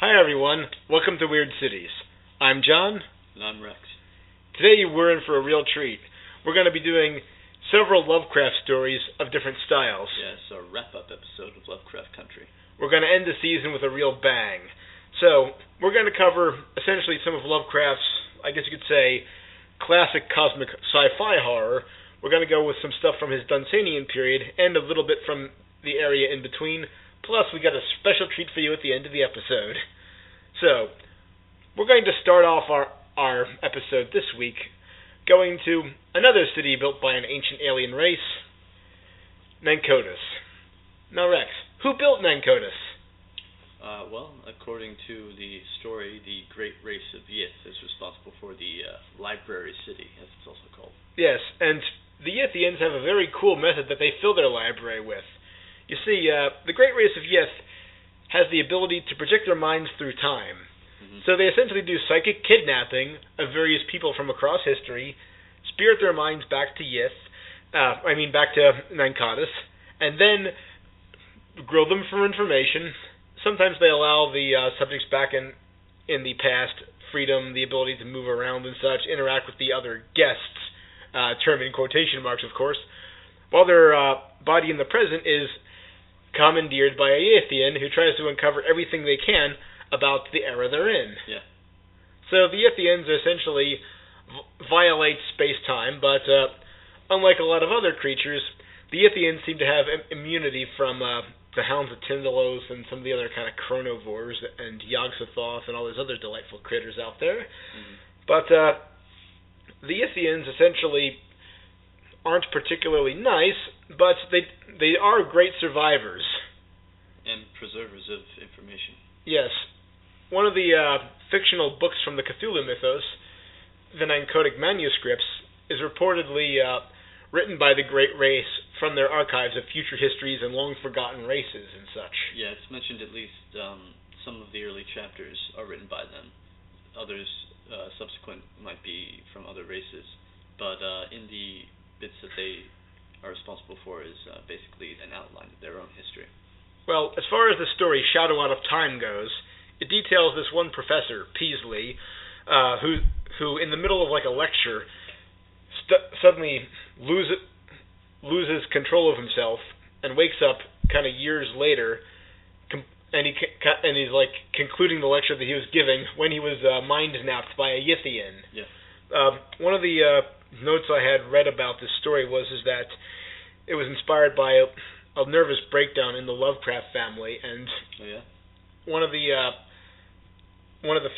Hi everyone, welcome to Weird Cities. I'm John. And I'm Rex. Today we're in for a real treat. We're going to be doing several Lovecraft stories of different styles. Yeah, it's a wrap-up episode of Lovecraft Country. We're going to end the season with a real bang. So, we're going to cover essentially some of Lovecraft's, I guess you could say, classic cosmic sci-fi horror. We're going to go with some stuff from his Dunsanian period and a little bit from the area in between. Plus, we got a special treat for you at the end of the episode. So, we're going to start off our episode this week going to another city built by an ancient alien race, Pnakotus. Now, Rex, who built Pnakotus? Well, according to the story, the great race of Yith is responsible for the library city, as it's also called. Yes, and the Yithians have a very cool method that they fill their library with. You see, the great race of Yith has the ability to project their minds through time. Mm-hmm. So they essentially do psychic kidnapping of various people from across history, spirit their minds back to back to Pnakotus, and then grill them for information. Sometimes they allow the subjects back in the past freedom, the ability to move around and such, interact with the other guests, term in quotation marks, of course, while their body in the present is commandeered by a Yithian who tries to uncover everything they can about the era they're in. Yeah. So the Yithians essentially violate space-time, but unlike a lot of other creatures, the Yithians seem to have immunity from the Hounds of Tindalos and some of the other kind of chronovores and Yog-Sothoth and all those other delightful critters out there. Mm-hmm. But the Yithians essentially aren't particularly nice, but they are great survivors. And preservers of information. Yes. One of the fictional books from the Cthulhu mythos, the Pnakotic manuscripts, is reportedly written by the great race from their archives of future histories and long-forgotten races and such. Yeah, it's mentioned at least some of the early chapters are written by them. Others, subsequent, might be from other races. But in the bits that they are responsible for is basically an outline of their own history. Well, as far as the story Shadow Out of Time goes, it details this one professor, Peasley, who in the middle of like a lecture suddenly loses control of himself and wakes up kind of years later, and he's like concluding the lecture that he was giving when he was mind napped by a Yithian. Yeah. One of the notes I had read about this story was that it was inspired by a nervous breakdown in the Lovecraft family, and one of the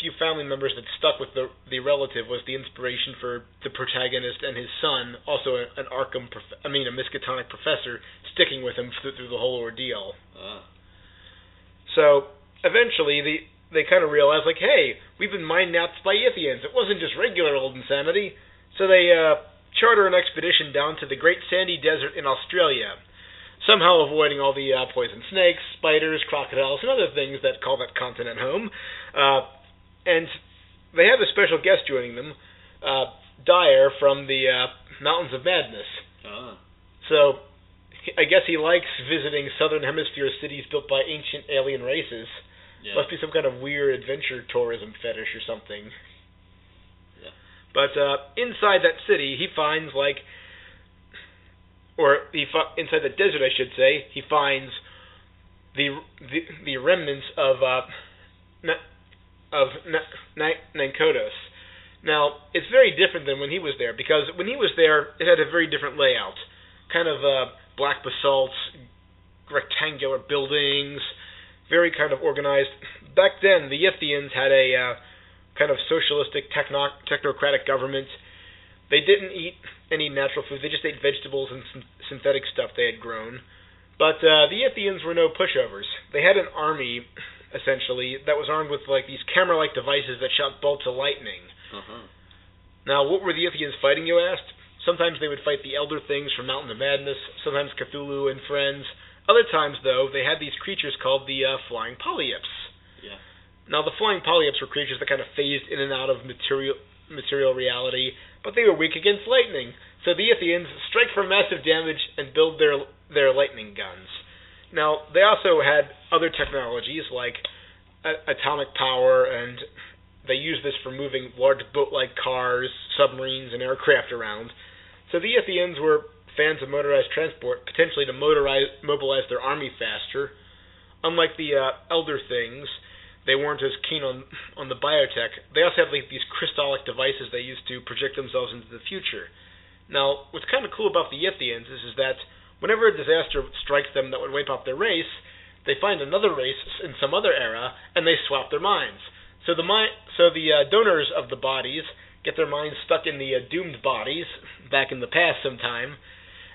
few family members that stuck with the relative was the inspiration for the protagonist and his son, also a Miskatonic professor, sticking with him through the whole ordeal. So eventually they kind of realized, like, hey, we've been mind-napped by Yithians. It wasn't just regular old insanity. So they charter an expedition down to the Great Sandy Desert in Australia, somehow avoiding all the poison snakes, spiders, crocodiles, and other things that call that continent home. And they have a special guest joining them, Dyer from the Mountains of Madness. So I guess he likes visiting Southern Hemisphere cities built by ancient alien races. Yeah. Must be some kind of weird adventure tourism fetish or something. Yeah. But inside that city, he finds inside the desert, I should say, he finds the remnants of Pnakotus. Now, it's very different than when he was there, because when he was there, it had a very different layout. Kind of black basalts, rectangular buildings, very kind of organized. Back then, the Yithians had a kind of socialistic, technocratic government. They didn't eat any natural food. They just ate vegetables and synthetic stuff they had grown. But the Yithians were no pushovers. They had an army, essentially, that was armed with like these camera-like devices that shot bolts of lightning. Now, what were the Yithians fighting, you asked? Sometimes they would fight the Elder Things from Mountain of Madness, sometimes Cthulhu and friends. Other times, though, they had these creatures called the Flying Polyps. Yeah. Now, the Flying Polyps were creatures that kind of phased in and out of material reality, but they were weak against lightning. So the Yithians strike for massive damage and build their lightning guns. Now, they also had other technologies like atomic power, and they use this for moving large boat-like cars, submarines, and aircraft around. So the Yithians were fans of motorized transport, potentially to mobilize their army faster. Unlike the Elder Things, they weren't as keen on the biotech. They also have these crystallic devices they use to project themselves into the future. Now, what's kind of cool about the Yithians is that whenever a disaster strikes them that would wipe out their race, they find another race in some other era, and they swap their minds. So the donors of the bodies get their minds stuck in the doomed bodies back in the past sometime,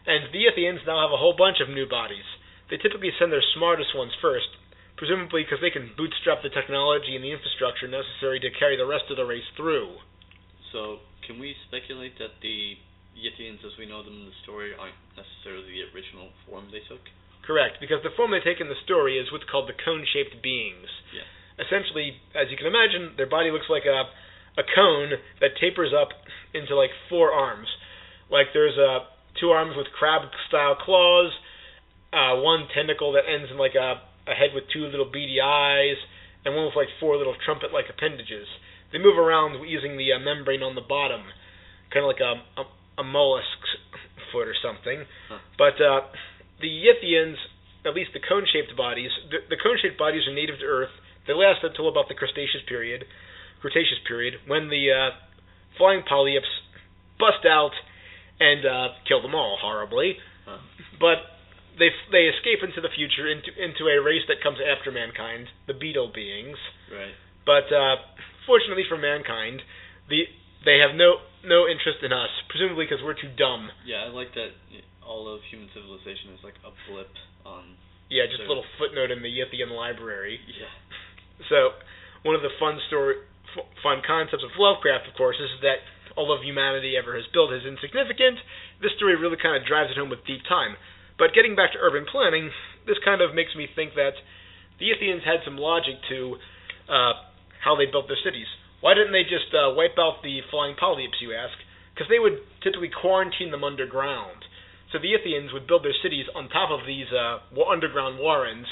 and the Yithians now have a whole bunch of new bodies. They typically send their smartest ones first, presumably because they can bootstrap the technology and the infrastructure necessary to carry the rest of the race through. So, can we speculate that the Yithians as we know them in the story aren't necessarily the original form they took? Correct, because the form they take in the story is what's called the cone-shaped beings. Yeah. Essentially, as you can imagine, their body looks like a cone that tapers up into like 4 arms. Like there's 2 arms with crab-style claws, 1 tentacle that ends in like a head with 2 little beady eyes, and 1 with like 4 little trumpet-like appendages. They move around using the membrane on the bottom, kind of like a mollusk's foot or something. Huh. But the Yithians, at least the cone-shaped bodies, the cone-shaped bodies are native to Earth. They last until about the Cretaceous period, when the flying polyps bust out and kill them all horribly. Huh. But they escape into the future, into a race that comes after mankind, the beetle beings. Right. But fortunately for mankind, they have no interest in us, presumably because we're too dumb. Yeah, I like that all of human civilization is like a blip on... Yeah, just a little footnote in the Yithian library. Yeah. So, one of the fun concepts of Lovecraft, of course, is that all of humanity ever has built is insignificant. This story really kind of drives it home with deep time. But getting back to urban planning, this kind of makes me think that the Yithians had some logic to how they built their cities. Why didn't they just wipe out the flying polyps, you ask? Because they would typically quarantine them underground. So the Yithians would build their cities on top of these underground warrens,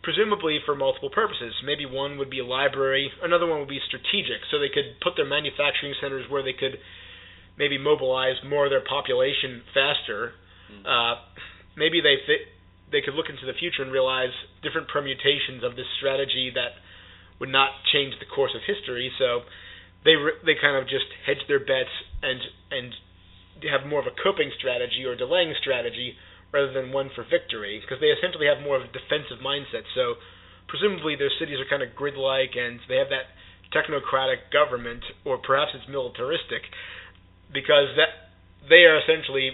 presumably for multiple purposes. Maybe one would be a library, another one would be strategic, so they could put their manufacturing centers where they could maybe mobilize more of their population faster. Maybe they could look into the future and realize different permutations of this strategy that would not change the course of history, so they kind of just hedge their bets and have more of a coping strategy or delaying strategy rather than one for victory, because they essentially have more of a defensive mindset. So presumably their cities are kind of grid-like and they have that technocratic government, or perhaps it's militaristic, because they are essentially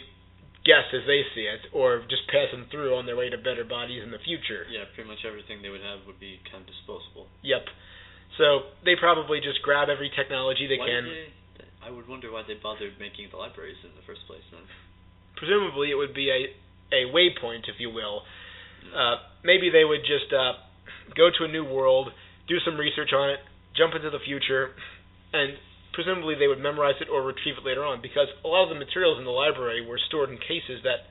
guests as they see it, or just passing through on their way to better bodies in the future. Yeah, pretty much everything they would have would be kind of disposable. Yep. So they probably just grab every technology they can. I would wonder why they bothered making the libraries in the first place then. Presumably it would be a waypoint, if you will. Maybe they would just go to a new world, do some research on it, jump into the future, and presumably they would memorize it or retrieve it later on, because a lot of the materials in the library were stored in cases that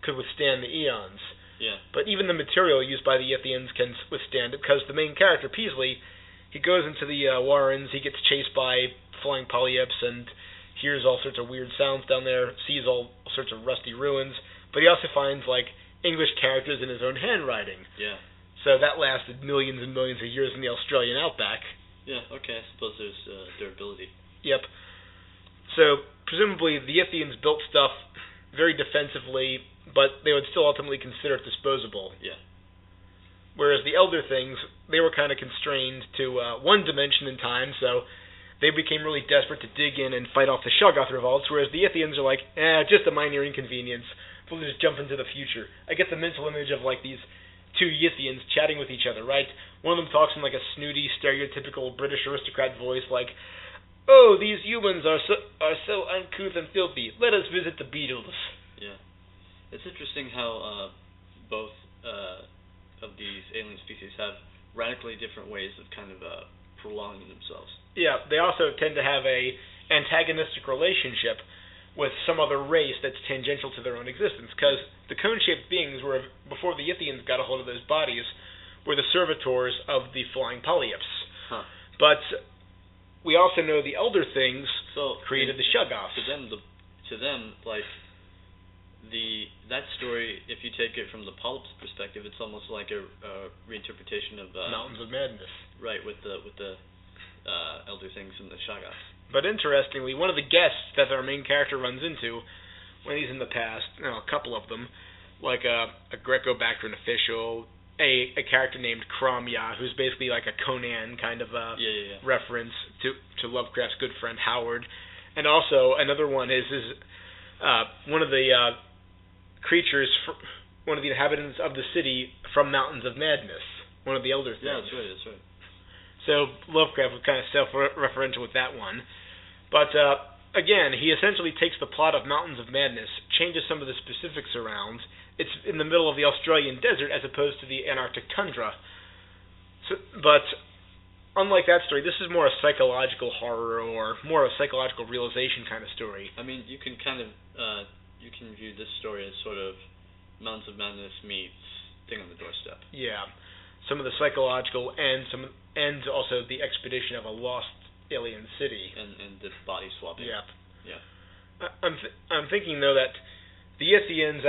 could withstand the eons. Yeah. But even the material used by the Yithians can withstand it, because the main character, Peasley, he goes into the warrens, he gets chased by flying polyps and hears all sorts of weird sounds down there, sees all sorts of rusty ruins, but he also finds like English characters in his own handwriting. Yeah. So that lasted millions and millions of years in the Australian outback. Yeah, okay, I suppose there's durability. Yep. So presumably the Yithians built stuff very defensively, but they would still ultimately consider it disposable. Yeah. Whereas the Elder Things, they were kind of constrained to one dimension in time, so they became really desperate to dig in and fight off the Shoggoth revolts, whereas the Yithians are like, just a minor inconvenience. We'll just jump into the future. I get the mental image of like these 2 Yithians chatting with each other, right? One of them talks in like a snooty, stereotypical British aristocrat voice, like, "Oh, these humans are so uncouth and filthy. Let us visit the beetles." Yeah. It's interesting how both of these alien species have radically different ways of kind of prolonging themselves. Yeah, they also tend to have a antagonistic relationship with some other race that's tangential to their own existence, because the cone-shaped beings were, before the Yithians got a hold of those bodies, were the servitors of the flying polyps. Huh. But we also know the Elder Things created the Shoggoths. To them, like that story, if you take it from the polyps perspective, it's almost like a reinterpretation of Mountains of Madness. Right, with the Elder Things and the Shoggoths. But interestingly, one of the guests that our main character runs into when he's in the past, a couple of them, like a Greco-Bactrian official, a character named Cromya, who's basically like a Conan kind of reference to Lovecraft's good friend Howard, and also another one is one of the creatures, one of the inhabitants of the city from Mountains of Madness, one of the Elder Things. Yeah, that's right. So Lovecraft was kind of self-referential with that one. But again, he essentially takes the plot of Mountains of Madness, changes some of the specifics around. It's in the middle of the Australian desert as opposed to the Antarctic tundra. But unlike that story, this is more a psychological horror or more a psychological realization kind of story. I mean, you can kind of you can view this story as sort of Mountains of Madness meets Thing on the Doorstep. Yeah, some of the psychological and also the expedition of a lost alien city and the body swapping. Yep. Yeah. I'm thinking though that the Yithians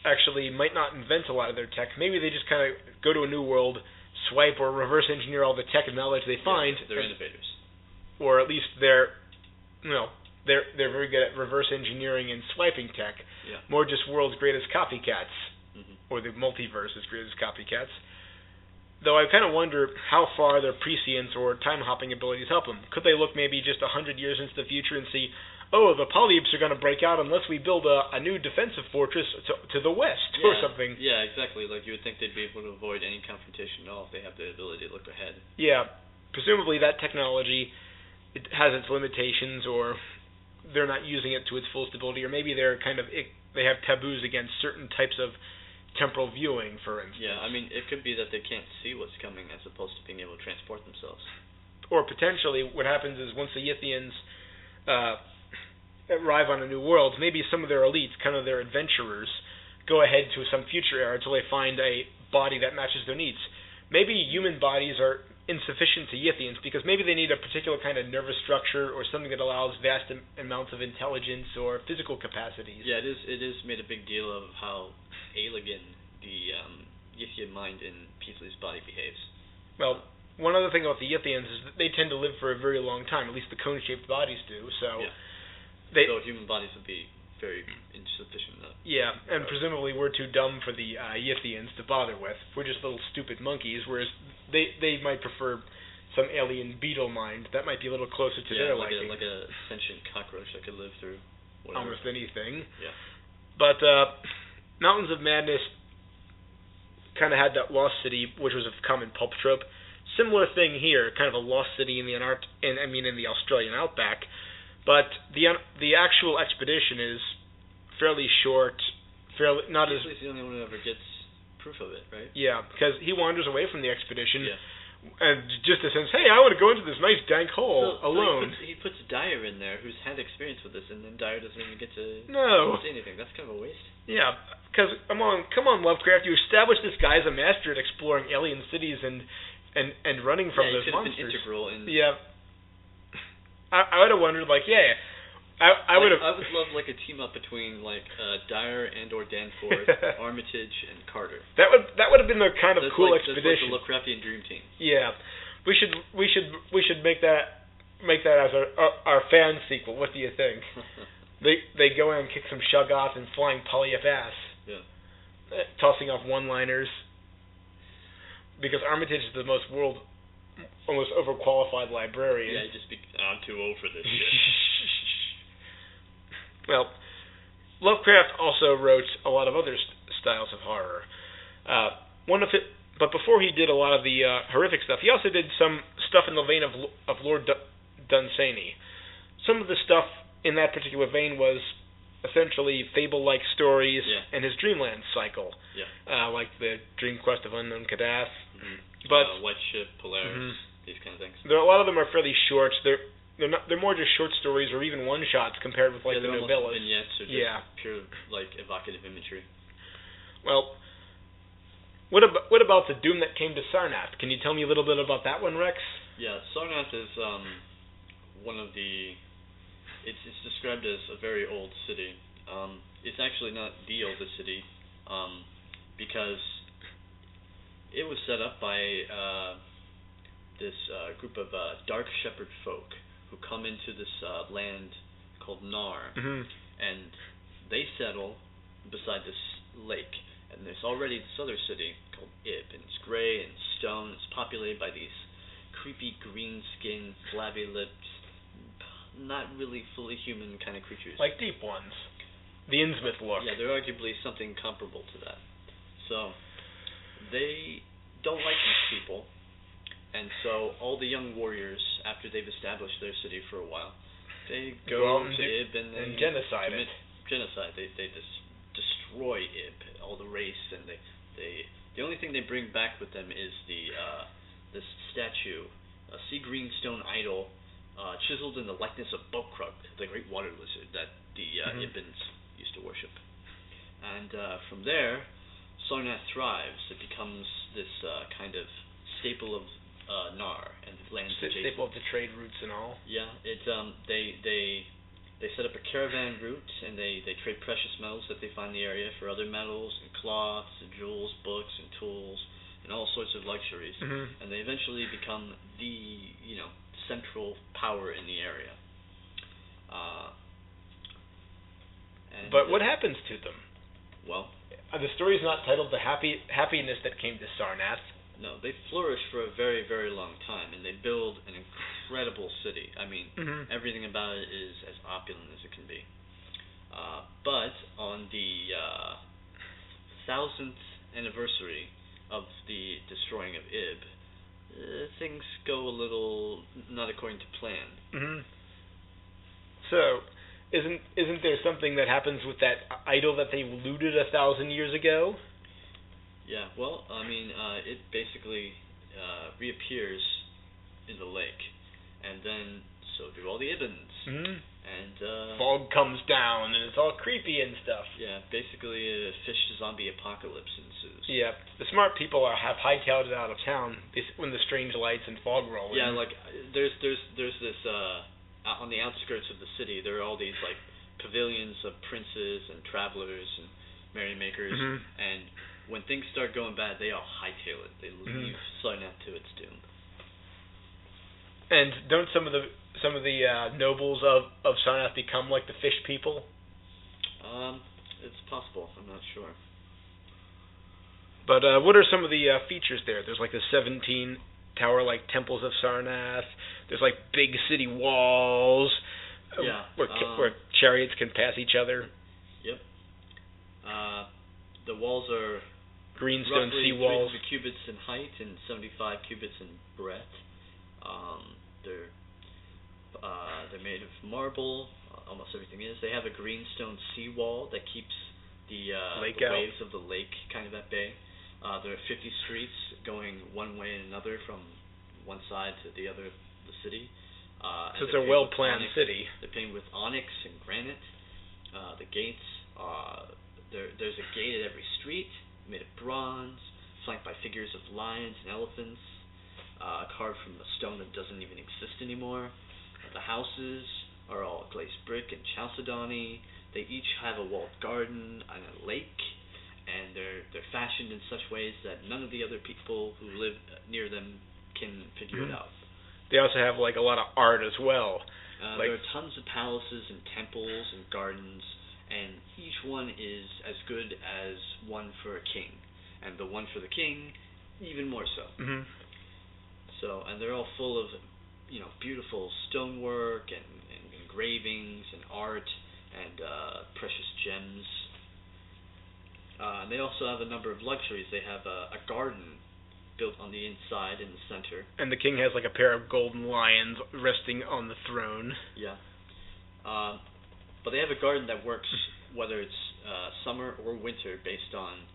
actually might not invent a lot of their tech. Maybe they just kind of go to a new world, swipe or reverse engineer all the tech and knowledge they find. They're innovators. Or at least they're very good at reverse engineering and swiping tech. Yeah. More just world's greatest copycats, Mm-hmm. or the multiverse's greatest copycats. Though I kind of wonder how far their prescience or time-hopping abilities help them. Could they look maybe just 100 years into the future and see, oh, the polyps are going to break out unless we build a new defensive fortress to the west or something? Yeah, exactly. Like you would think they'd be able to avoid any confrontation at all if they have the ability to look ahead. Yeah. Presumably that technology it has its limitations, or they're not using it to its full stability, or maybe they have taboos against certain types of temporal viewing, for instance. Yeah, I mean, it could be that they can't see what's coming as opposed to being able to transport themselves. Or potentially what happens is once the Yithians arrive on a new world, maybe some of their elites, kind of their adventurers, go ahead to some future era until they find a body that matches their needs. Maybe human bodies are insufficient to Yithians because maybe they need a particular kind of nervous structure or something that allows vast amounts of intelligence or physical capacities. Yeah, it is made a big deal of how alien the Yithian mind in Peasley's body behaves. Well, one other thing about the Yithians is that they tend to live for a very long time, at least the cone-shaped bodies do, so... Yeah. So human bodies would be very insufficient. Yeah, and presumably we're too dumb for the Yithians to bother with. We're just little stupid monkeys, whereas they might prefer some alien beetle mind. That might be a little closer to their liking. Like a sentient cockroach that could live through whatever. Almost anything. Yeah. But Mountains of Madness kind of had that lost city, which was a common pulp trope. Similar thing here, kind of a lost city in the Australian outback. But the actual expedition is fairly short, not as... He's the only one who ever gets proof of it, right? Yeah, because he wanders away from the expedition, yeah. And just to sense, hey, I want to go into this nice dank hole alone. He puts Dyer in there, who's had experience with this, and then Dyer doesn't even get to say anything. That's kind of a waste. Yeah, because come on, Lovecraft, you established this guy as a master at exploring alien cities and running from those monsters. Been integral in. Yeah. I would have wondered, I would love like a team up between Dyer and or Danforth, Armitage and Carter. That would have been the kind of cool expedition. That's like the Lovecraftian dream team. Yeah, we should make that as our fan sequel. What do you think? They go in and kick some Shoggoth and flying polyp ass. Yeah. Tossing off one-liners. Because Armitage is the almost overqualified librarian. Yeah, I'm too old for this shit. Well, Lovecraft also wrote a lot of other styles of horror. But before he did a lot of the horrific stuff, he also did some stuff in the vein of Lord Dunsany. Some of the stuff in that particular vein was essentially fable-like stories and his Dreamland cycle, like the Dream Quest of Unknown Kadath. Mm-hmm. But White Ship, Polaris, these kind of things. A lot of them are fairly short. They're more just short stories or even one-shots compared with the novellas. Vignettes or just pure evocative imagery. Well, What about the doom that came to Sarnath? Can you tell me a little bit about that one, Rex? Yeah, Sarnath is one of the. It's described as a very old city. It's actually not the oldest city, because it was set up by this group of dark shepherd folk who come into this land called Nar, and they settle beside this lake. And there's already this other city called Ib, and it's gray and stone. It's populated by these creepy green-skinned, flabby-lipped, not really fully human kind of creatures. Like deep ones. The Innsmouth look. Yeah, they're arguably something comparable to that. So, they don't like these people, and so all the young warriors, after they've established their city for a while, they go to Ib and genocide commit it. genocide. They destroy Ib, all the race, and the only thing they bring back with them is this statue, a sea green stone idol, chiseled in the likeness of Lovecraft, the great water lizard that the Ibans used to worship. And from there, Sarnath thrives. It becomes this kind of staple of Nar and the lands adjacent. Staple of the trade routes and all. Yeah, they set up a caravan route, and they trade precious metals that they find in the area for other metals and cloths and jewels, books and tools and all sorts of luxuries. And they eventually become the central power in the area. But what happens to them? Well, the story's not titled "The Happiness That Came to Sarnath." No, they flourish for a very, very long time, and they build an incredible city. I mean, everything about it is as opulent as it can be. But on the 1000th anniversary of the destroying of Ib, things go a little not according to plan. So, isn't there something that happens with that idol that they looted 1,000 years ago? Yeah, well, I mean, it basically reappears in the lake, and then so do all the Ibans. And fog comes down, and it's all creepy and stuff. Yeah, basically a fish zombie apocalypse ensues. Yeah, the smart people have hightailed it out of town when the strange lights and fog roll in. Yeah, like there's this on the outskirts of the city. There are all these like pavilions of princes and travelers and merrymakers, and when things start going bad, they all hightail it. They leave Sarnath to its doom. And don't some of the nobles of Sarnath become like the fish people? It's possible. I'm not sure. But what are some of the features there? There's like the 17 tower-like temples of Sarnath. There's like big city walls. Where chariots can pass each other. Yep. The walls are greenstone roughly seawalls. 300 cubits in height and 75 cubits in breadth. They're made of marble. Almost everything is. They have a greenstone seawall that keeps the waves of the lake kind of at bay. There are 50 streets going one way and another from one side to the other of the city. So it's a well-planned city. They're painted with onyx and granite. The gates, there's a gate at every street made of bronze, flanked by figures of lions and elephants, carved from a stone that doesn't even exist anymore. The houses are all glazed brick and chalcedony. They each have a walled garden and a lake, and they're fashioned in such ways that none of the other people who live near them can figure it out. They also have like a lot of art as well. There are tons of palaces and temples and gardens, and each one is as good as one for a king, and the one for the king even more so. So, and they're all full of beautiful stonework and engravings and art and precious gems. And they also have a number of luxuries. They have a garden built on the inside in the center. And the king has like a pair of golden lions resting on the throne. Yeah. But they have a garden that works whether it's summer or winter based on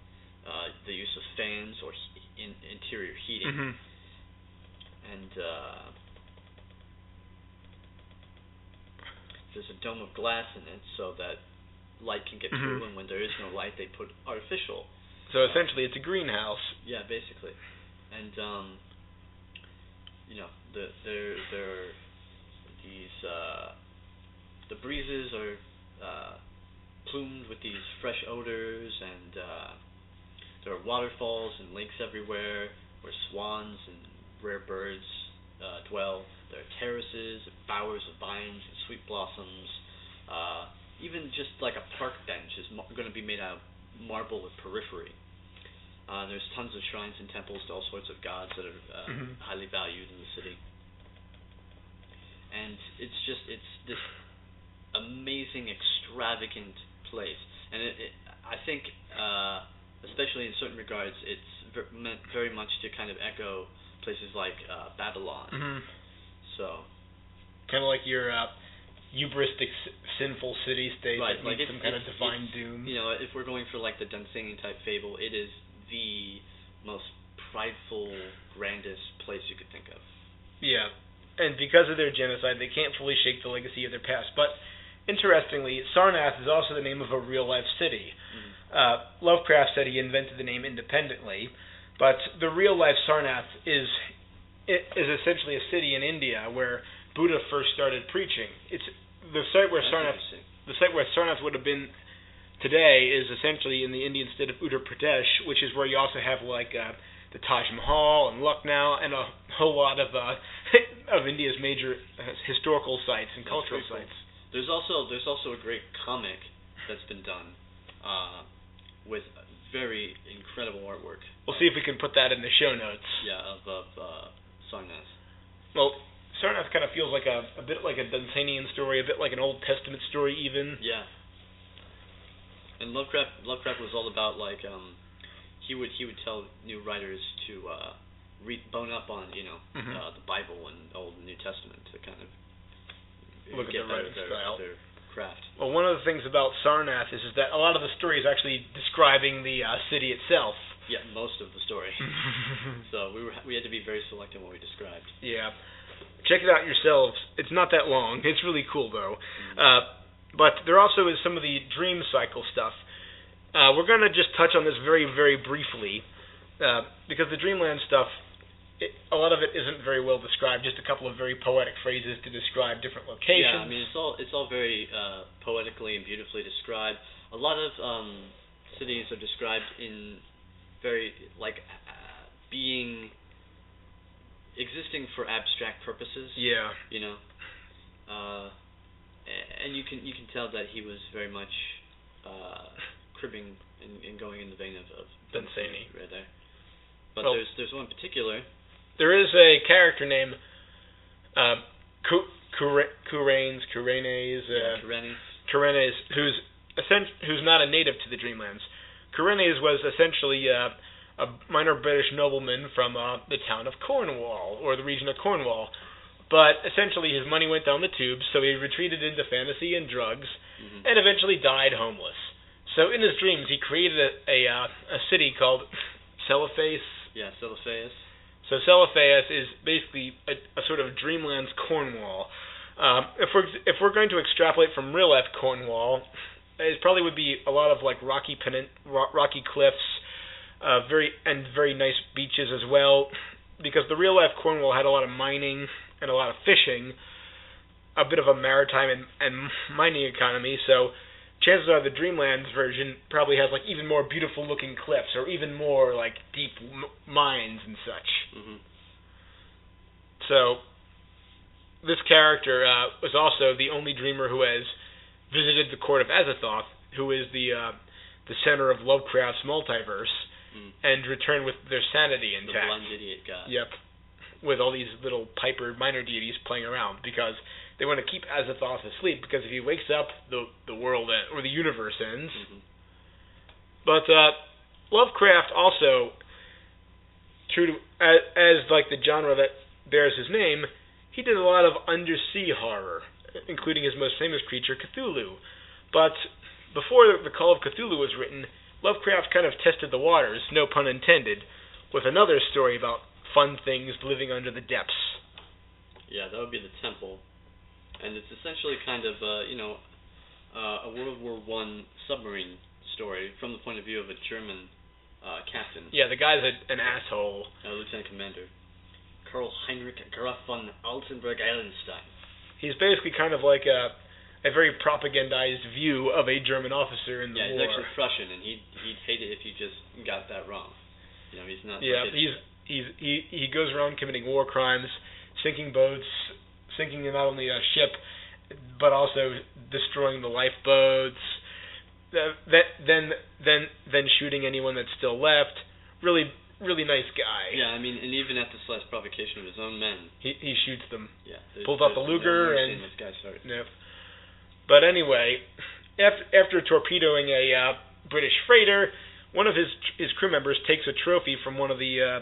the use of fans or interior heating. And there's a dome of glass in it so that light can get through, and when there is no light, they put artificial So essentially, it's a greenhouse. Yeah, basically. And there are these the breezes are plumed with these fresh odors, and there are waterfalls and lakes everywhere where swans and rare birds dwell. There are terraces, bowers of vines and sweet blossoms. Even just like a park bench is going to be made out of marble with porphyry. There's tons of shrines and temples to all sorts of gods that are highly valued in the city. And it's this amazing, extravagant place. And I think, especially in certain regards, it's meant very much to kind of echo places like Babylon. Mm-hmm. So, kind of like your hubristic, sinful city-state right, that like needs some kind of divine doom. You know, if we're going for like the Dunsanian type fable, it is the most prideful, grandest place you could think of. Yeah, and because of their genocide, they can't fully shake the legacy of their past. But interestingly, Sarnath is also the name of a real-life city. Mm-hmm. Lovecraft said he invented the name independently, but the real-life Sarnath is essentially a city in India where Buddha first started preaching. It's the site where Sarnath would have been today is essentially in the Indian state of Uttar Pradesh, which is where you also have like the Taj Mahal and Lucknow and a whole lot of India's major historical sites and cultural sites. There's also a great comic that's been done with very incredible artwork. We'll see if we can put that in the show notes. Yeah, of Sarnath. Well, Sarnath kind of feels like a bit like a Dunsanian story, a bit like an Old Testament story even. Yeah. And Lovecraft was all about like he would tell new writers to bone up on the Bible and Old and New Testament to kind of look at their writing style, their craft. Well, one of the things about Sarnath is that a lot of the story is actually describing the city itself. Yeah, most of the story. So we had to be very selective what we described. Yeah, check it out yourselves. It's not that long. It's really cool though. But there also is some of the dream cycle stuff. We're going to just touch on this very, very briefly because the Dreamland stuff, a lot of it isn't very well described. Just a couple of very poetic phrases to describe different locations. Yeah, I mean it's all very poetically and beautifully described. A lot of cities are described in very being existing for abstract purposes. Yeah. You know, and you can tell that he was very much cribbing and going in the vein of Dunsany right there. But there's one particular. There is a character named Kurenes, who's not a native to the Dreamlands. Kurenes was essentially a minor British nobleman from the town of Cornwall, or the region of Cornwall. But essentially his money went down the tubes, so he retreated into fantasy and drugs, and eventually died homeless. So in his dreams he created a city called Celophaeus. Yeah, Celophaeus. So Celophaeus is basically a sort of Dreamland's Cornwall. If we're going to extrapolate from real life Cornwall, it probably would be a lot of like rocky cliffs, very nice beaches as well, because the real life Cornwall had a lot of mining and a lot of fishing, a bit of a maritime and mining economy. So chances are the Dreamlands version probably has like even more beautiful looking cliffs or even more like deep mines and such. Mm-hmm. So this character was also the only dreamer who has visited the court of Azathoth, who is the center of Lovecraft's multiverse, and returned with their sanity intact. The blonde idiot god. Yep. With all these little Piper minor deities playing around, because they want to keep Azathoth asleep, because if he wakes up, the world or the universe ends. Mm-hmm. But Lovecraft also, true to as like the genre that bears his name, he did a lot of undersea horror, including his most famous creature, Cthulhu. But before the Call of Cthulhu was written, Lovecraft kind of tested the waters, no pun intended, with another story about fun things living under the depths. Yeah, that would be the Temple. And it's essentially kind of, a World War I submarine story from the point of view of a German captain. Yeah, the guy's an asshole. Lieutenant Commander Karl Heinrich Graf von Altenburg-Eilenstein. He's basically kind of like a very propagandized view of a German officer in the war. Yeah, he's actually Prussian, and he'd hate it if you just got that wrong. He's not. Yeah, he goes around committing war crimes, sinking boats, sinking not only a ship, but also destroying the lifeboats. Then shooting anyone that's still left. Really nice guy. Yeah, and even at the slight provocation of his own men, he shoots them. Yeah, pulls out the Luger and this guy started. Yep. But anyway, after torpedoing a British freighter, one of his crew members takes a trophy from one of the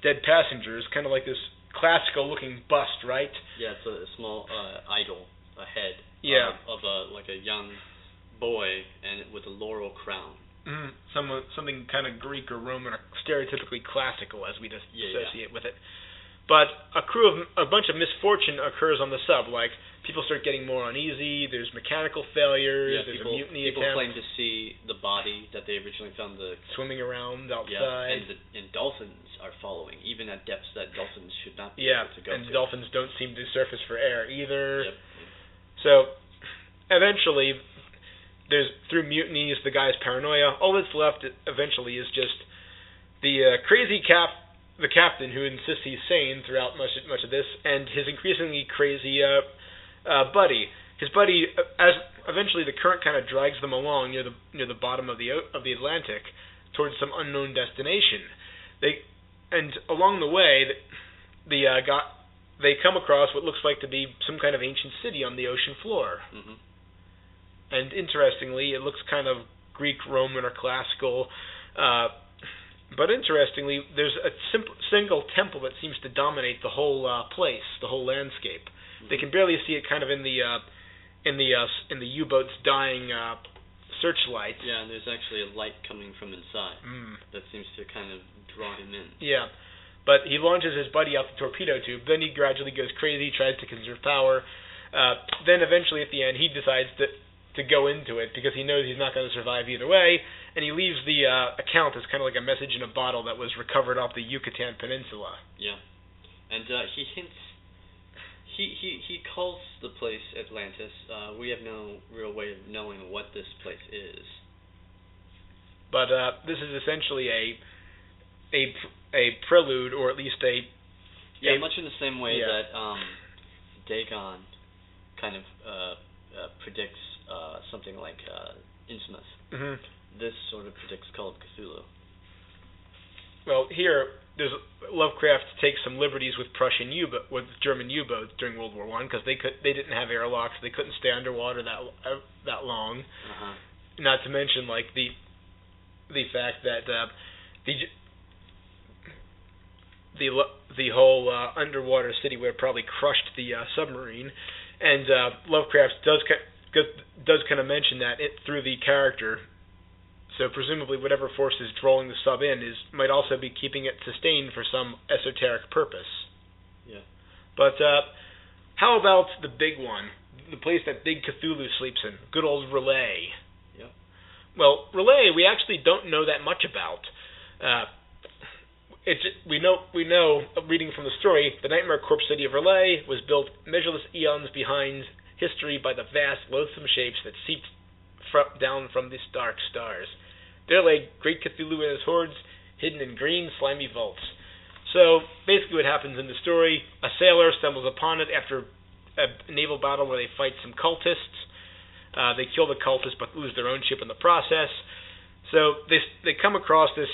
dead passengers, kind of like this classical-looking bust, right? Yeah, it's a small idol, a head. Yeah. Of a young boy and with a laurel crown. Something kind of Greek or Roman or stereotypically classical as we'd associate with it. But a bunch of misfortune occurs on the sub. Like, people start getting more uneasy, there's mechanical failures, there's a mutiny attempt. People claim to see the body that they originally found swimming around outside. Yeah, and dolphins are following, even at depths that dolphins should not be able to go to. And dolphins don't seem to surface for air either. Yep. So, eventually, through mutinies, the guy's paranoia, all that's left eventually is just the crazy the captain who insists he's sane throughout much of this, and his increasingly crazy buddy. His buddy, as eventually the current kind of drags them along near the bottom of the Atlantic towards some unknown destination. And along the way, they come across what looks like to be some kind of ancient city on the ocean floor. Mm-hmm. And interestingly, it looks kind of Greek, Roman, or classical. But interestingly, there's a single temple that seems to dominate the whole place, the whole landscape. Mm-hmm. They can barely see it, kind of in the U-boat's dying searchlights. Yeah, and there's actually a light coming from inside that seems to kind of draw him in. Yeah, but he launches his buddy out the torpedo tube. Then he gradually goes crazy, tries to conserve power. Then eventually, at the end, he decides to go into it because he knows he's not going to survive either way, and he leaves the account as kind of like a message in a bottle that was recovered off the Yucatan Peninsula. Yeah, and he hints. He calls the place Atlantis. We have no real way of knowing what this place is. But this is essentially a prelude, or at least much in the same way that Dagon kind of predicts something like Innsmouth. Mm-hmm. This sort of predicts Call of Cthulhu. Well, here Lovecraft takes some liberties with with German U-boats during World War I because they didn't have airlocks, they couldn't stay underwater that long. Uh-huh. Not to mention like the fact that the whole underwater city would have probably crushed the submarine, and Lovecraft does kind of mention that through the character. So presumably whatever force is drawing the sub in might also be keeping it sustained for some esoteric purpose. Yeah. But how about the big one, the place that Big Cthulhu sleeps in, good old Relay? Yeah. Well, Relay we actually don't know that much about. We know, reading from the story, the Nightmare Corpse city of Relay was built measureless eons behind history by the vast, loathsome shapes that seeped down from the dark stars. There lay great Cthulhu and his hordes, hidden in green, slimy vaults. So, basically what happens in the story, a sailor stumbles upon it after a naval battle where they fight some cultists. They kill the cultists but lose their own ship in the process. So, they come across this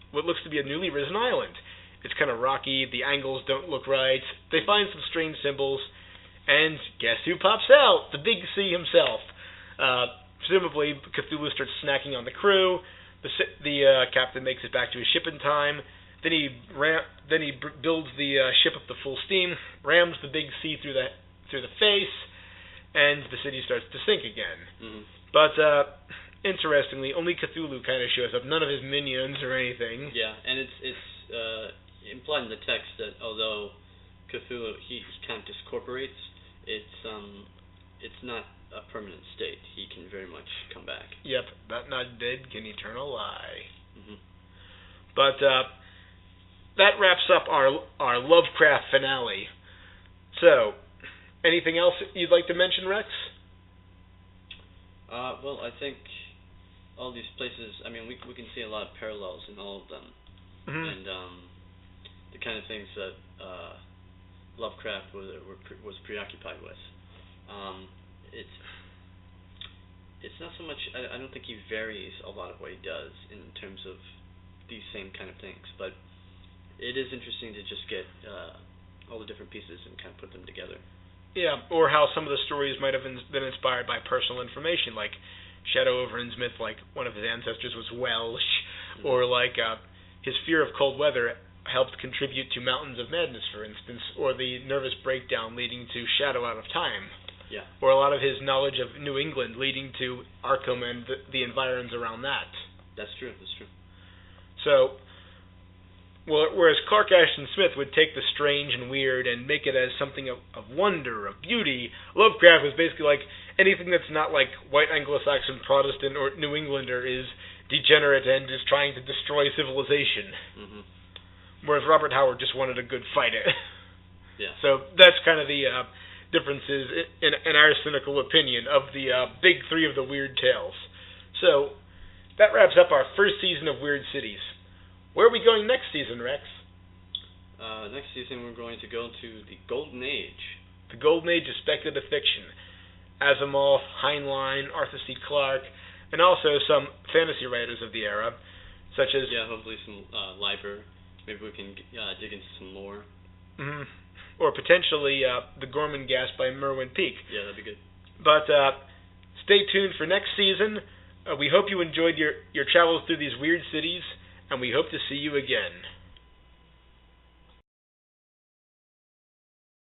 what looks to be a newly risen island. It's kind of rocky, the angles don't look right, they find some strange symbols, and guess who pops out? The Big C himself. Presumably, Cthulhu starts snacking on the crew. The captain makes it back to his ship in time. Then he builds the ship up to full steam, rams the Big C through the face, and the city starts to sink again. Mm-hmm. But interestingly, only Cthulhu kind of shows up. None of his minions or anything. Yeah, and it's implied in the text that although Cthulhu he kind of discorporates, it's not a permanent state. He can very much come back. Yep, that not dead can eternal lie. Mm-hmm. But that wraps up our Lovecraft finale. So, anything else you'd like to mention, Rex? Well, I think all these places, I mean, we can see a lot of parallels in all of them. Mm-hmm. And the kind of things that Lovecraft was preoccupied with. It's not so much, I don't think he varies a lot of what he does in terms of these same kind of things, but it is interesting to just get all the different pieces and kind of put them together. Yeah, or how some of the stories might have been inspired by personal information, like Shadow over Innsmouth, like one of his ancestors was Welsh, or like his fear of cold weather helped contribute to Mountains of Madness, for instance, or the nervous breakdown leading to Shadow Out of Time. Yeah. Or a lot of his knowledge of New England leading to Arkham and the environs around that. That's true. So, whereas Clark Ashton Smith would take the strange and weird and make it as something of wonder, of beauty, Lovecraft was basically like anything that's not like white Anglo-Saxon Protestant or New Englander is degenerate and is trying to destroy civilization. Mm-hmm. Whereas Robert Howard just wanted a good fight. Yeah. So that's kind of the differences in our cynical opinion of the big three of the Weird Tales. So that wraps up our first season of Weird Cities. Where are we going next season, Rex? Next season we're going to go to the Golden Age. The Golden Age of speculative fiction. Asimov, Heinlein, Arthur C. Clarke, and also some fantasy writers of the era, such as... Yeah, hopefully some Liber. Maybe we can dig into some lore. Mm-hmm. Or potentially The Gorman Gas by Merwin Peake. Yeah, that'd be good. But stay tuned for next season. We hope you enjoyed your travels through these weird cities, and we hope to see you again.